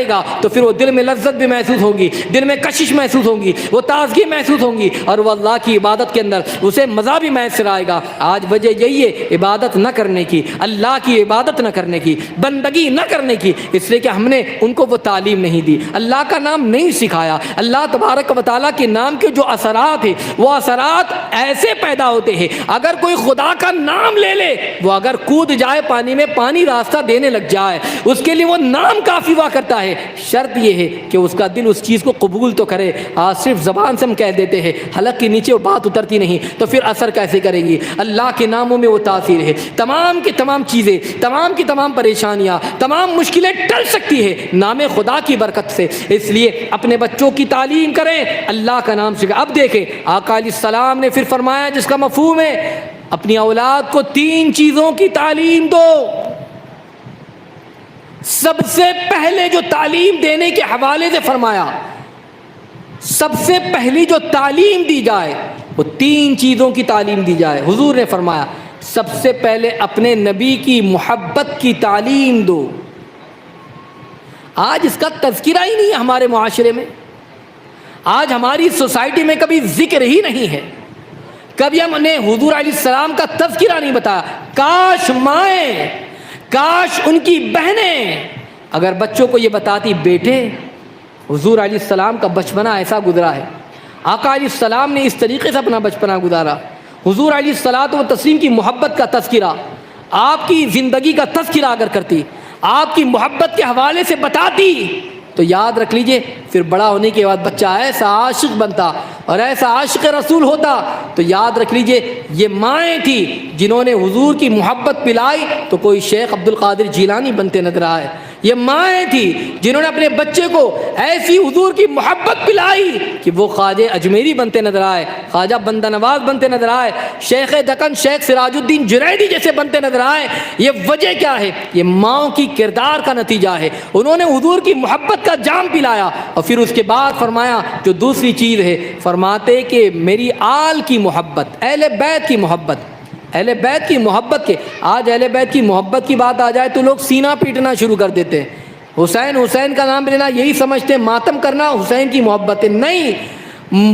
گا تو پھر وہ دل میں لذت بھی محسوس ہوگی، دل میں کشش محسوس ہوگی، وہ تازگی محسوس ہوگی، اور وہ اللہ کی عبادت کے اندر اسے مزہ بھی میسر آئے گا۔ آج وجہ یہی ہے عبادت نہ کرنے کی، اللہ کی عبادت نہ کرنے کی، بندگی نہ کرنے کی، اس لیے کہ ہم نے ان کو وہ تعلیم نہیں دی، اللہ کا نام نہیں سکھایا۔ اللہ تبارک و تعالیٰ کے نام کے جو اثرات ہیں وہ اثرات ایسے پیدا ہوتے ہیں، اگر کوئی خدا کا نام لے لے، وہ اگر کود جائے پانی میں، پانی راستہ دینے لگ جائے، اس کے لیے وہ نام کافی ہوا کرتا ہے۔ شرط یہ ہے کہ اس کا دل اس چیز کو قبول تو کرے۔ آج صرف زبان سے ہم کہہ دیتے ہیں، حلق کے نیچے وہ بات اترتی نہیں، تو پھر اثر کیسے کرے گی؟ اللہ کے ناموں میں وہ تاثیر ہے، تمام کی تمام چیزیں، تمام کی تمام پریشانیاں، تمام مشکلیں ٹل سکتی ہے نام خدا کی برکت سے۔ اس لیے اپنے بچوں کی تعلیم کریں، اللہ کا نام سکھائیں۔ اب دیکھیں آقا علیہ السلام نے پھر فرمایا جس کا مفہوم ہے اپنی اولاد کو 3 چیزوں کی تعلیم دو۔ سب سے پہلے جو تعلیم دینے کے حوالے سے فرمایا، سب سے پہلی جو تعلیم دی جائے وہ 3 چیزوں کی تعلیم دی جائے۔ حضور نے فرمایا سب سے پہلے اپنے نبی کی محبت کی تعلیم دو۔ آج اس کا تذکرہ ہی نہیں ہے ہمارے معاشرے میں، آج ہماری سوسائٹی میں کبھی ذکر ہی نہیں ہے، کبھی ہم نے حضور علیہ السلام کا تذکرہ نہیں بتایا۔ کاش مائیں، کاش ان کی بہنیں اگر بچوں کو یہ بتاتی بیٹے حضور علیہ السلام کا بچپنا ایسا گزرا ہے، آقا علیہ السلام نے اس طریقے سے اپنا بچپنا گزارا، حضور علیہ الصلوۃ والتسلیم کی محبت کا تذکرہ، آپ کی زندگی کا تذکرہ اگر کرتی، آپ کی محبت کے حوالے سے بتاتی، تو یاد رکھ لیجئے پھر بڑا ہونے کے بعد بچہ ایسا عاشق بنتا اور ایسا عاشق رسول ہوتا، تو یاد رکھ لیجئے یہ مائیں تھی جنہوں نے حضور کی محبت پلائی تو کوئی شیخ عبد القادر جیلانی بنتے نظر آئے، یہ مائیں تھی جنہوں نے اپنے بچے کو ایسی حضور کی محبت پلائی کہ وہ خواجہ اجمیری بنتے نظر آئے، خواجہ بندہ نواز بنتے نظر آئے، شیخ دکن شیخ سراج الدین جنیدی جیسے بنتے نظر آئے۔ یہ وجہ کیا ہے؟ یہ ماؤں کی کردار کا نتیجہ ہے، انہوں نے حضور کی محبت کا جام پلایا۔ اور پھر اس کے بعد فرمایا جو دوسری چیز ہے، فرماتے کہ میری آل کی محبت، اہل بیت کی محبت، اہل بیت کی محبت کے آج اہل بیت کی محبت کی بات آ جائے تو لوگ سینہ پیٹنا شروع کر دیتے ہیں، حسین حسین کا نام لینا یہی سمجھتے ہیں ماتم کرنا حسین کی محبت ہے، نہیں،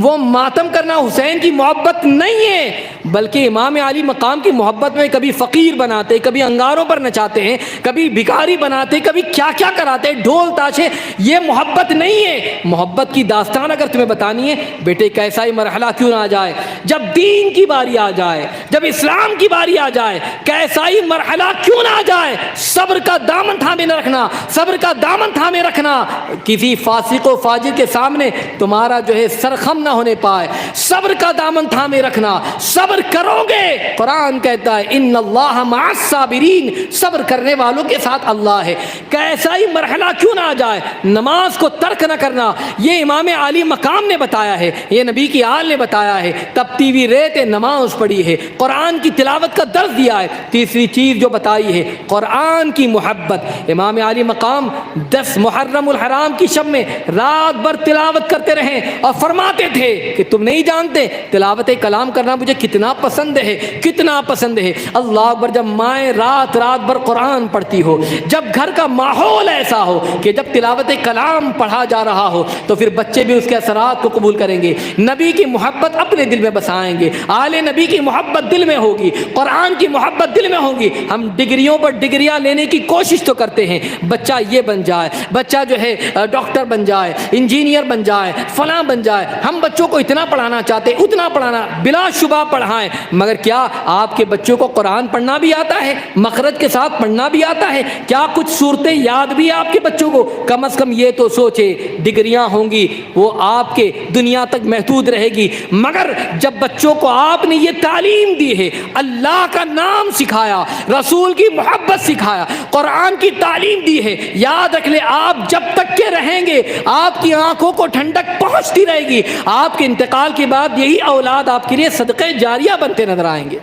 وہ ماتم کرنا حسین کی محبت نہیں ہے، بلکہ امام علی مقام کی محبت میں کبھی فقیر بناتے، کبھی انگاروں پر نچاتے ہیں، کبھی بھکاری بناتے، کبھی کیا کیا کراتے، ڈھول تاشے، یہ محبت نہیں ہے۔ محبت کی داستان اگر تمہیں بتانی ہے بیٹے کیسا ہی مرحلہ کیوں نہ آ جائے، جب دین کی باری آ جائے، جب اسلام کی باری آ جائے، کیسا ہی مرحلہ کیوں نہ آ جائے، صبر کا دامن تھامے نہ رکھنا، صبر کا دامن تھامے رکھنا، کسی فاسق و فاجر کے سامنے تمہارا جو ہے سر خم نہ ہونے پائے، صبر کا دامن تھامے رکھنا، صبر کرو گے، قرآن کہتا ہے ان اللہ مع الصابرین، صبر کرنے والوں کے ساتھ اللہ ہے۔ کیسا ہی مرحلہ کیوں نہ آ جائے، نماز کو ترک نہ کرنا، یہ امام علی مقام نے بتایا ہے، یہ نبی کی آل نے بتایا ہے، تپتی ہوئی ریت نماز پڑھی ہے، قرآن کی تلاوت کا درس دیا ہے۔ تیسری چیز جو بتائی ہے قرآن کی محبت، امام علی مقام 10 محرم الحرام کی شب میں رات بھر تلاوت کرتے رہے اور فرماتے تھے کہ تم نہیں جانتے تلاوت کلام کرنا مجھے کتنا پسند ہے، کتنا پسند ہے۔ اللہ اکبر، جب مائیں رات رات بھر قرآن پڑھتی ہو، جب گھر کا ماحول ایسا ہو کہ جب تلاوت کلام پڑھا جا رہا ہو تو پھر بچے بھی اس کے اثرات کو قبول کریں گے، نبی کی محبت اپنے دل میں بسائیں گے، آل نبی کی محبت دل میں ہوگی، قرآن کی محبت دل میں ہوگی۔ ہم ڈگریوں پر ڈگریاں لینے کی کوشش تو کرتے ہیں، بچہ یہ بن جائے، بچہ جو ہے ڈاکٹر بن جائے، انجینئر بن جائے، فلاں بن جائے، ہم بچوں کو اتنا پڑھانا چاہتے، اتنا پڑھانا، بلا شبہ پڑھائیں، مگر کیا آپ کے بچوں کو قرآن پڑھنا بھی آتا ہے، مخرج کے ساتھ پڑھنا بھی آتا ہے؟ کیا کچھ صورتیں یاد بھی آپ کے بچوں کو؟ کم از کم یہ تو سوچے، ڈگریاں ہوں گی وہ آپ کے دنیا تک محدود رہے گی، مگر جب بچوں کو آپ نے یہ تعلیم دی ہے، اللہ کا نام سکھایا، رسول کی محبت سکھایا، قرآن کی تعلیم دی ہے، یاد رکھ لے آپ جب تک کے رہیں گے آپ کی آنکھوں کو ٹھنڈک پہنچتی رہے گی، آپ کے انتقال کے بعد یہی اولاد آپ کے لیے صدقہ جاریہ بنتے نظر آئیں گے۔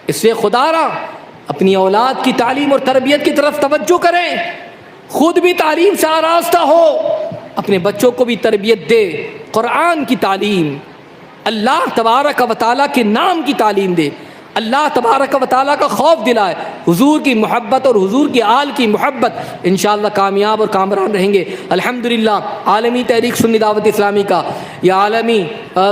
اس سے خدا را اپنی اولاد کی تعلیم اور تربیت کی طرف توجہ کریں، خود بھی تعلیم سے آراستہ ہو، اپنے بچوں کو بھی تربیت دے، قرآن کی تعلیم، اللہ تبارک و تعالیٰ کے نام کی تعلیم دے، اللہ تبارک و تعالیٰ کا خوف دلائے، حضور کی محبت اور حضور کی آل کی محبت، انشاءاللہ کامیاب اور کامران رہیں گے۔ الحمدللہ عالمی تحریک سنی دعوت اسلامی کا، یہ عالمی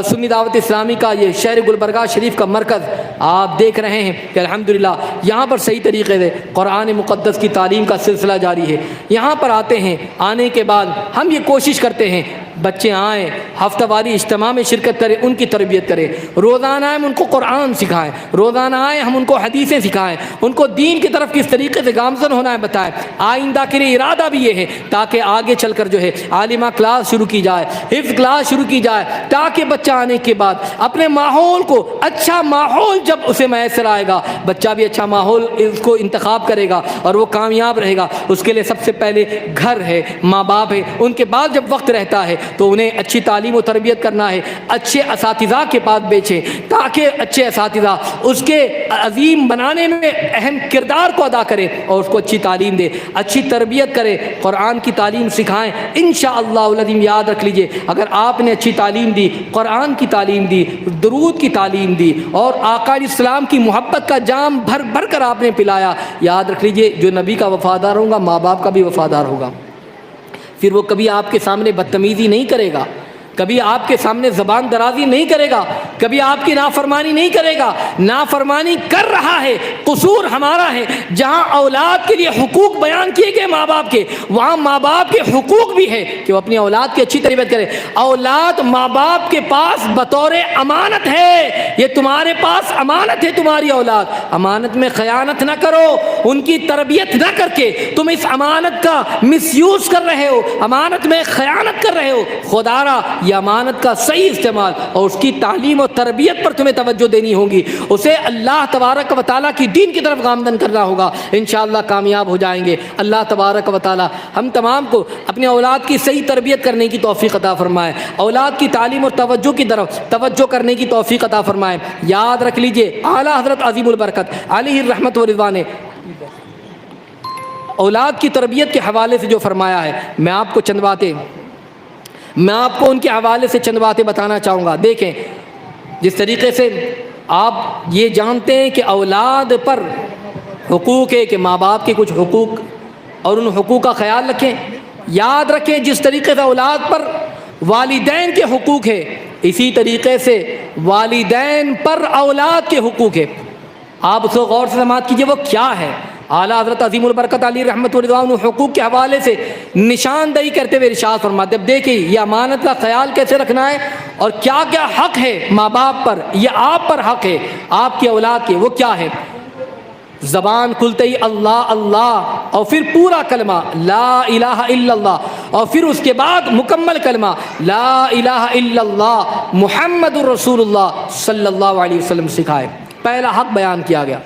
سنی دعوت اسلامی کا یہ شہر گلبرگہ شریف کا مرکز آپ دیکھ رہے ہیں کہ الحمدللہ یہاں پر صحیح طریقے سے قرآن مقدس کی تعلیم کا سلسلہ جاری ہے۔ یہاں پر آتے ہیں، آنے کے بعد ہم یہ کوشش کرتے ہیں بچے آئیں، ہفتہ واری اجتماع میں شرکت کریں، ان کی تربیت کریں، روزانہ ہم ان کو قرآن سکھائیں، روزانہ آئیں ہم ان کو حدیثیں سکھائیں، ان کو دین کی طرف کس طریقے سے گامزن ہونا ہے بتائیں۔ آئندہ کے لیے ارادہ بھی یہ ہے تاکہ آگے چل کر جو ہے عالمہ کلاس شروع کی جائے، حفظ کلاس شروع کی جائے، تاکہ بچہ آنے کے بعد اپنے ماحول کو، اچھا ماحول جب اسے میسر آئے گا، بچہ بھی اچھا ماحول اس کو انتخاب کرے گا اور وہ کامیاب رہے گا۔ اس کے لیے سب سے پہلے گھر ہے، ماں باپ ہے، ان کے بعد جب وقت رہتا ہے تو انہیں اچھی تعلیم و تربیت کرنا ہے، اچھے اساتذہ کے پاس بیچیں تاکہ اچھے اساتذہ اس کے عظیم بنانے میں اہم کردار کو ادا کریں اور اس کو اچھی تعلیم دیں، اچھی تربیت کریں، قرآن کی تعلیم سکھائیں۔ انشاءاللہ العظیم یاد رکھ لیجئے، اگر آپ نے اچھی تعلیم دی، قرآن کی تعلیم دی، درود کی تعلیم دی اور آقا علیہ السلام کی محبت کا جام بھر بھر کر آپ نے پلایا، یاد رکھ لیجئے جو نبی کا وفادار ہوگا ماں باپ کا بھی وفادار ہوگا، پھر وہ کبھی آپ کے سامنے بدتمیزی نہیں کرے گا، کبھی آپ کے سامنے زبان درازی نہیں کرے گا، کبھی آپ کی نافرمانی نہیں کرے گا. نافرمانی کر رہا ہے، قصور ہمارا ہے. جہاں اولاد کے لیے حقوق بیان کیے گئے ماں باپ کے، وہاں ماں باپ کے حقوق بھی ہے کہ وہ اپنی اولاد کی اچھی تربیت کرے. اولاد ماں باپ کے پاس بطور امانت ہے، یہ تمہارے پاس امانت ہے. تمہاری اولاد امانت میں خیانت نہ کرو. ان کی تربیت نہ کر کے تم اس امانت کا مس یوز کر رہے ہو، امانت میں خیانت کر رہے ہو. خدا را یہ امانت کا صحیح استعمال اور اس کی تعلیم اور تربیت پر تمہیں توجہ دینی ہوگی. اسے اللہ تبارک و تعالیٰ کی دین کی طرف گامزن کرنا ہوگا. انشاءاللہ کامیاب ہو جائیں گے. اللہ تبارک و تعالیٰ ہم تمام کو اپنی اولاد کی صحیح تربیت کرنے کی توفیق عطا فرمائے. اولاد کی تعلیم اور توجہ کی طرف توجہ کرنے کی توفیق عطا فرمائے. یاد رکھ لیجئے اعلیٰ حضرت عظیم البرکت علیہ الرحمت و رضوان نے اولاد کی تربیت کے حوالے سے جو فرمایا ہے، میں آپ کو ان کے حوالے سے چند باتیں بتانا چاہوں گا. دیکھیں، جس طریقے سے آپ یہ جانتے ہیں کہ اولاد پر حقوق ہے کہ ماں باپ کے کچھ حقوق اور ان حقوق کا خیال رکھیں. یاد رکھیں جس طریقے سے اولاد پر والدین کے حقوق ہے، اسی طریقے سے والدین پر اولاد کے حقوق ہے. آپ اس کو غور سے سماعت کیجئے وہ کیا ہے. اعلیٰ حضرت عظیم البرکت علی رحمت ورضوان حقوق کے حوالے سے نشاندہی کرتے ہوئے ارشاد فرماتے ہیں. دیکھیں یہ امانت کا خیال کیسے رکھنا ہے اور کیا کیا حق ہے ماں باپ پر، یہ آپ پر حق ہے آپ کی اولاد کے. وہ کیا ہے؟ زبان کھلتے ہی اللہ اللہ اور پھر پورا کلمہ لا الہ الا اللہ اور پھر اس کے بعد مکمل کلمہ لا الہ الا اللہ محمد الرسول اللہ صلی اللہ علیہ وسلم سکھائے. پہلا حق بیان کیا گیا.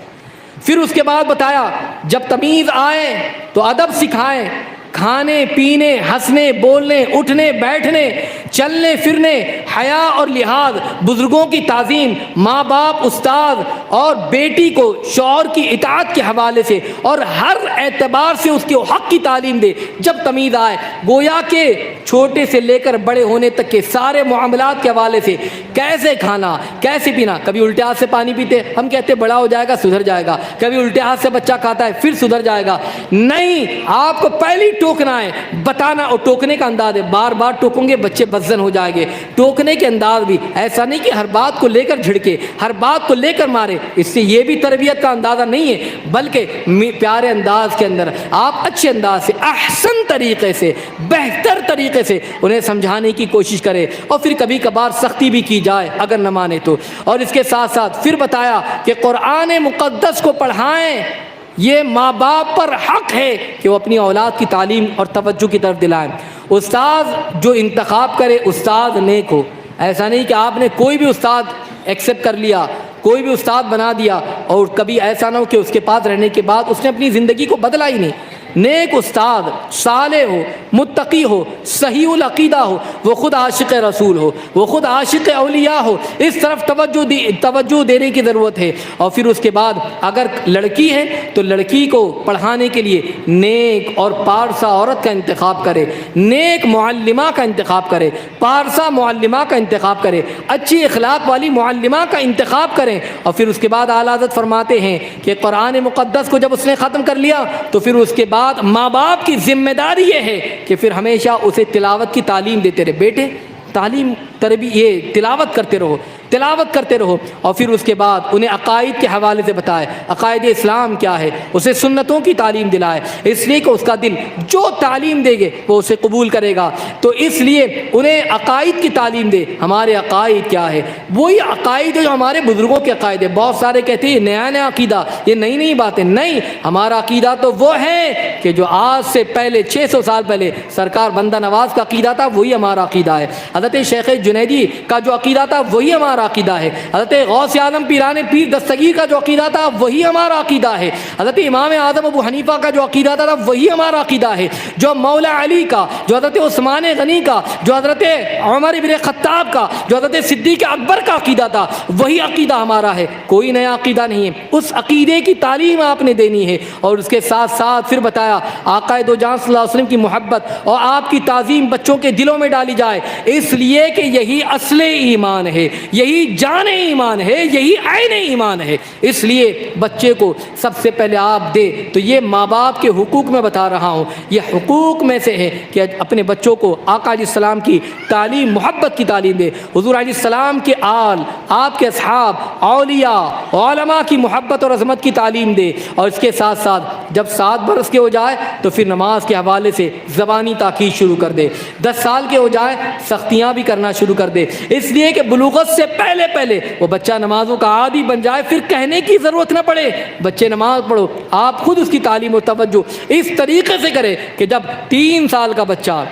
پھر اس کے بعد بتایا جب تمیز آئے تو ادب سکھائیں. کھانے پینے، ہنسنے بولنے، اٹھنے بیٹھنے، چلنے پھرنے، حیا اور لحاظ، بزرگوں کی تعظیم، ماں باپ، استاد اور بیٹی کو شوہر کی اطاعت کے حوالے سے اور ہر اعتبار سے اس کے حق کی تعلیم دے جب تمیز آئے. گویا کہ چھوٹے سے لے کر بڑے ہونے تک کے سارے معاملات کے حوالے سے کیسے کھانا، کیسے پینا. کبھی الٹے ہاتھ سے پانی پیتے، ہم کہتے بڑا ہو جائے گا سدھر جائے گا. کبھی الٹے ہاتھ سے بچہ کھاتا ہے پھر سدھر جائے گا. نہیں، آپ کو پہلی ٹوکنا ہے، بتانا. اور ٹوکنے کا انداز ہے، بار بار ٹوکیں گے بچے بدزن ہو جائیں گے. ٹوکنے کے انداز بھی ایسا نہیں کہ ہر بات کو لے کر جھڑکے، ہر بات کو لے کر مارے. اس سے یہ بھی تربیت کا اندازہ نہیں ہے، بلکہ پیارے انداز کے اندر آپ اچھے انداز سے، احسن طریقے سے، بہتر طریقے سے انہیں سمجھانے کی کوشش کرے. اور پھر کبھی کبھار سختی بھی کی جائے اگر نہ مانے تو. اور اس کے ساتھ ساتھ پھر بتایا کہ قرآن مقدس کو پڑھائیں. یہ ماں باپ پر حق ہے کہ وہ اپنی اولاد کی تعلیم اور توجہ کی طرف دلائیں. استاد جو انتخاب کرے استاد نیک ہو. ایسا نہیں کہ آپ نے کوئی بھی استاد ایکسیپٹ کر لیا، کوئی بھی استاد بنا دیا اور کبھی ایسا نہ ہو کہ اس کے پاس رہنے کے بعد اس نے اپنی زندگی کو بدلا ہی نہیں. نیک استاد صالح ہو، متقی ہو، صحیح العقیدہ ہو، وہ خود عاشق رسول ہو، وہ خود عاشق اولیاء ہو. اس طرف توجہ دینے کی ضرورت ہے. اور پھر اس کے بعد اگر لڑکی ہے تو لڑکی کو پڑھانے کے لیے نیک اور پارسا عورت کا انتخاب کرے، نیک معلمہ کا انتخاب کرے، پارسا معلمہ کا انتخاب کرے، اچھی اخلاق والی معلمہ کا انتخاب کریں. اور پھر اس کے بعد اعلیٰ حضرت فرماتے ہیں کہ قرآن مقدس کو جب اس نے ختم کر لیا تو پھر اس کے بعد ماں باپ کی ذمہ داری یہ ہے کہ پھر ہمیشہ اسے تلاوت کی تعلیم دیتے رہے. بیٹے تعلیم یہ تلاوت کرتے رہو. اور پھر اس کے بعد انہیں عقائد کے حوالے سے بتائے عقائد اسلام کیا ہے، اسے سنتوں کی تعلیم دلائے. اس لیے کہ اس کا دل جو تعلیم دے گے وہ اسے قبول کرے گا. تو اس لیے انہیں عقائد کی تعلیم دے. ہمارے عقائد کیا ہے؟ وہی عقائد جو ہمارے بزرگوں کے عقائد ہے. بہت سارے کہتے ہیں یہ نیا عقیدہ، یہ نئی باتیں. نہیں، ہمارا عقیدہ تو وہ ہے کہ جو آج سے پہلے 600 سال پہلے سرکار بندہ نواز کا عقیدہ تھا وہی ہمارا عقیدہ ہے. حضرت شیخ جنیدی کا جو عقیدہ تھا وہی ہمارا عقیدہ ہے. حضرت غوث اعظم پیران پیر دستگیر کا جو عقیدہ تھا وہی ہمارا عقیدہ ہے. حضرت امام اعظم ابو حنیفہ کا جو عقیدہ تھا وہی ہمارا عقیدہ ہے. جو مولا علی کا، جو حضرت عثمان غنی کا، جو حضرت عمر ابن خطاب کا، جو حضرت صدیق اکبر کا عقیدہ تھا وہی عقیدہ ہمارا ہے. کوئی نیا عقیدہ نہیں ہے. اس عقیدے کی تعلیم آپ نے دینی ہے. اور اس کے ساتھ ساتھ پھر بتایا آقا دو جہاں صلی اللہ علیہ وسلم کی محبت اور آپ کی تعظیم بچوں کے دلوں میں ڈالی جائے. اس لیے کہ یہی اصل ایمان ہے، یہی یہی جان ایمان ہے، یہی عین ایمان ہے۔ اس لیے بچے کو سب سے پہلے آپ دے تو یہ ماں باپ کے حقوق میں بتا رہا ہوں، یہ حقوق میں سے ہے کہ اپنے بچوں کو آقا علیہ السلام کی تعلیم، محبت کی تعلیم دے، حضور علیہ السلام کے آل، آپ کے اصحاب، اولیاء، علماء کی محبت اور عظمت کی تعلیم دے، اور اس کے ساتھ ساتھ جب 7 برس کے ہو جائے تو پھر نماز کے حوالے سے زبانی تاکید شروع کر دے، 10 سال کے ہو جائے سختیاں بھی کرنا شروع کر دے، اس لیے کہ بلوغت سے پہلے پہلے وہ بچہ نمازوں کا عادی بن جائے، پھر کہنے کی ضرورت نہ پڑے بچے نماز پڑھو، آپ خود اس کی تعلیم و توجہ اس طریقے سے کرے کہ جب 3 سال کا بچہ،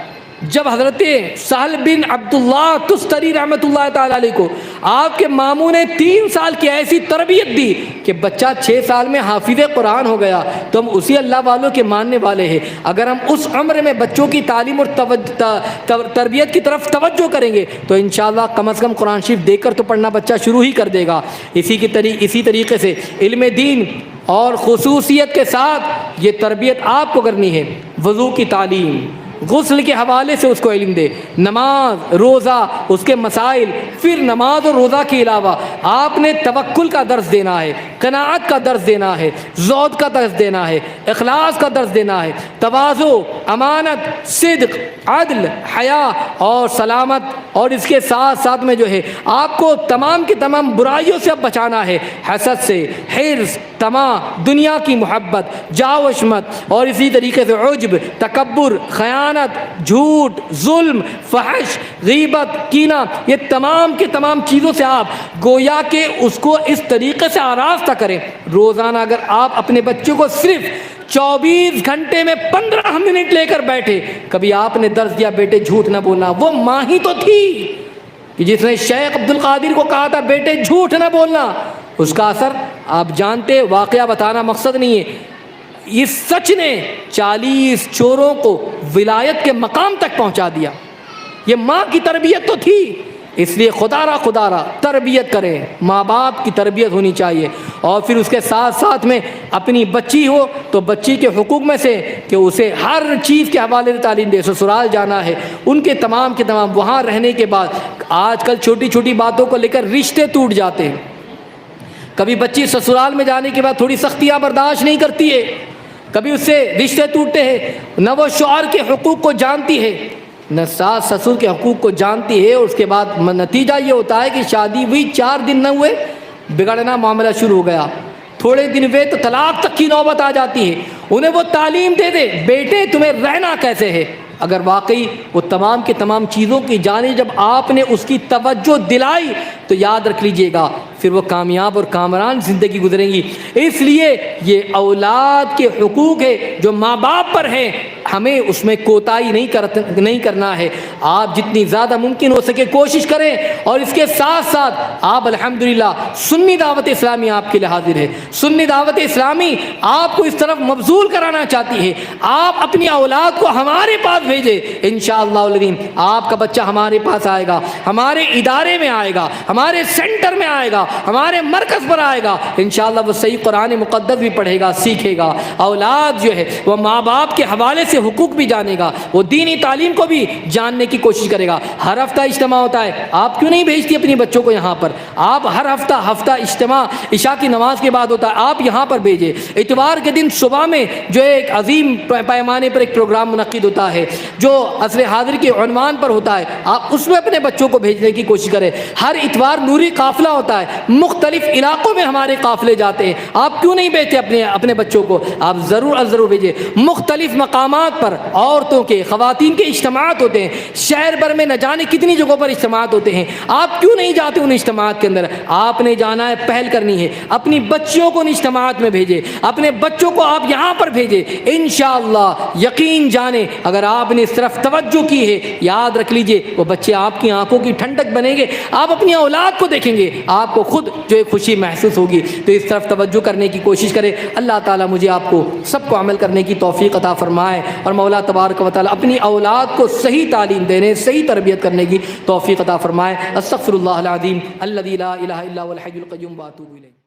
جب حضرت سہل بن عبداللہ تستری رحمۃ اللہ تعالی علیہ کو آپ کے ماموں نے 3 سال کی ایسی تربیت دی کہ بچہ 6 سال میں حافظ قرآن ہو گیا، تو ہم اسی اللہ والوں کے ماننے والے ہیں۔ اگر ہم اس عمر میں بچوں کی تعلیم اور تربیت کی طرف توجہ کریں گے تو انشاءاللہ کم از کم قرآن شریف دیکھ کر تو پڑھنا بچہ شروع ہی کر دے گا۔ اسی طریقے سے علم دین اور خصوصیت کے ساتھ یہ تربیت آپ کو کرنی ہے، وضو کی تعلیم، غسل کے حوالے سے اس کو علم دے، نماز، روزہ، اس کے مسائل، پھر نماز اور روزہ کے علاوہ آپ نے توکل کا درس دینا ہے، قناعت کا درس دینا ہے، زہد کا درس دینا ہے، اخلاص کا درس دینا ہے، تواضع، امانت، صدق، عدل، حیا اور سلامت، اور اس کے ساتھ ساتھ میں جو ہے آپ کو تمام کی تمام برائیوں سے اب بچانا ہے، حسد سے، حرص، طمع، دنیا کی محبت، جاوشمت، اور اسی طریقے سے عجب، تکبر، خیانت، جھوٹ، ظلم، فحش، غیبت، کینہ، یہ تمام کے تمام چیزوں سے آپ گویا کہ اس کو اس طریقے سے آراستہ کریں۔ روزانہ اگر آپ اپنے بچوں کو صرف 24 گھنٹے میں 15 منٹ لے کر بیٹھے، کبھی آپ نے درس دیا بیٹے جھوٹ نہ بولنا، وہ ماں ہی تو تھی کہ جس نے شیخ عبد القادر کو کہا تھا بیٹے جھوٹ نہ بولنا، اس کا اثر آپ جانتے، واقعہ بتانا مقصد نہیں ہے، اس سچ نے 40 چوروں کو ولایت کے مقام تک پہنچا دیا۔ یہ ماں کی تربیت تو تھی، اس لیے خدا را تربیت کریں، ماں باپ کی تربیت ہونی چاہیے، اور پھر اس کے ساتھ ساتھ میں اپنی بچی ہو تو بچی کے حقوق میں سے کہ اسے ہر چیز کے حوالے سے تعلیم دے، سسرال جانا ہے، ان کے تمام وہاں رہنے کے بعد آج کل چھوٹی چھوٹی باتوں کو لے کر رشتے ٹوٹ جاتے ہیں۔ کبھی بچی سسرال میں جانے کے بعد تھوڑی سختیاں برداشت نہیں کرتی ہے، کبھی اس سے رشتے ٹوٹتے ہیں، نہ وہ شوہر کے حقوق کو جانتی ہے، نہ ساس سسر کے حقوق کو جانتی ہے، اور اس کے بعد نتیجہ یہ ہوتا ہے کہ شادی ہوئی 4 دن نہ ہوئے بگڑنا معاملہ شروع ہو گیا، تھوڑے دن ہوئے تو طلاق تک کی نوبت آ جاتی ہے۔ انہیں وہ تعلیم دے دے بیٹے تمہیں رہنا کیسے ہے، اگر واقعی وہ تمام کے تمام چیزوں کی جانب جب آپ نے اس کی توجہ دلائی تو یاد رکھ لیجئے گا پھر وہ کامیاب اور کامران زندگی گزریں گی۔ اس لیے یہ اولاد کے حقوق ہے جو ماں باپ پر ہیں، ہمیں اس میں کوتاہی نہیں کرنا ہے۔ آپ جتنی زیادہ ممکن ہو سکے کوشش کریں، اور اس کے ساتھ ساتھ آپ الحمدللہ سنی دعوت اسلامی آپ کے لیے حاضر ہے۔ سنی دعوت اسلامی آپ کو اس طرف مبذول کرانا چاہتی ہے، آپ اپنی اولاد کو ہمارے پاس بھیجے، انشاءاللہ العظیم آپ کا بچہ ہمارے پاس آئے گا، ہمارے ادارے میں آئے گا، ہمارے سینٹر میں آئے گا، ہمارے مرکز پر آئے گا، انشاءاللہ وہ صحیح قرآن مقدس بھی پڑھے گا، سیکھے گا۔ اولاد جو ہے وہ ماں باپ کے حوالے سے حقوق بھی جانے گا، وہ دینی تعلیم کو بھی جاننے کی کوشش کرے گا۔ ہر ہفتہ اجتماع ہوتا ہے، آپ کیوں نہیں بھیجتی اپنی بچوں کو یہاں پر؟ آپ ہر ہفتہ اجتماع عشاء کی نماز کے بعد ہوتا ہے، آپ یہاں پر بھیجیں۔ اتوار کے دن صبح میں جو ایک عظیم پیمانے پر ایک پروگرام منعقد ہوتا ہے جو عصر حاضر کے عنوان پر ہوتا ہے، آپ اس میں اپنے بچوں کو بھیجنے کی کوشش کریں۔ ہر اتوار نوری قافلہ ہوتا ہے، مختلف علاقوں میں ہمارے قافلے جاتے ہیں، آپ کیوں نہیں بھیجتے اپنے بچوں کو؟ آپ ضرور بھیجیں۔ مختلف مقامات پر عورتوں کے، خواتین کے اجتماعات ہوتے ہیں، شہر بھر میں نہ جانے کتنی جگہوں پر اجتماعات ہوتے ہیں، آپ کیوں نہیں جاتے ان اجتماعات کے اندر؟ آپ نے جانا ہے، پہل کرنی ہے، اپنی بچیوں کو ان اجتماعات میں بھیجیں، اپنے بچوں کو آپ یہاں پر بھیجیں۔ انشاءاللہ یقین جانیں اگر آپ نے اس طرف توجہ کی ہے، یاد رکھ لیجئے وہ بچے آپ کی آنکھوں کی ٹھنڈک بنیں گے، آپ اپنی اولاد کو دیکھیں گے، آپ کو خود جو ایک خوشی محسوس ہوگی۔ تو اس طرف توجہ کرنے کی کوشش کریں۔ اللہ تعالیٰ مجھے آپ کو سب کو عمل کرنے کی توفیق عطا فرمائے، اور مولا تبارک و تعالیٰ اپنی اولاد کو صحیح تعلیم دینے، صحیح تربیت کرنے کی توفیق عطا فرمائے۔ استغفر اللہ العظیم الذی لا الہ الا هو الحی القیوم واتوب الیہ۔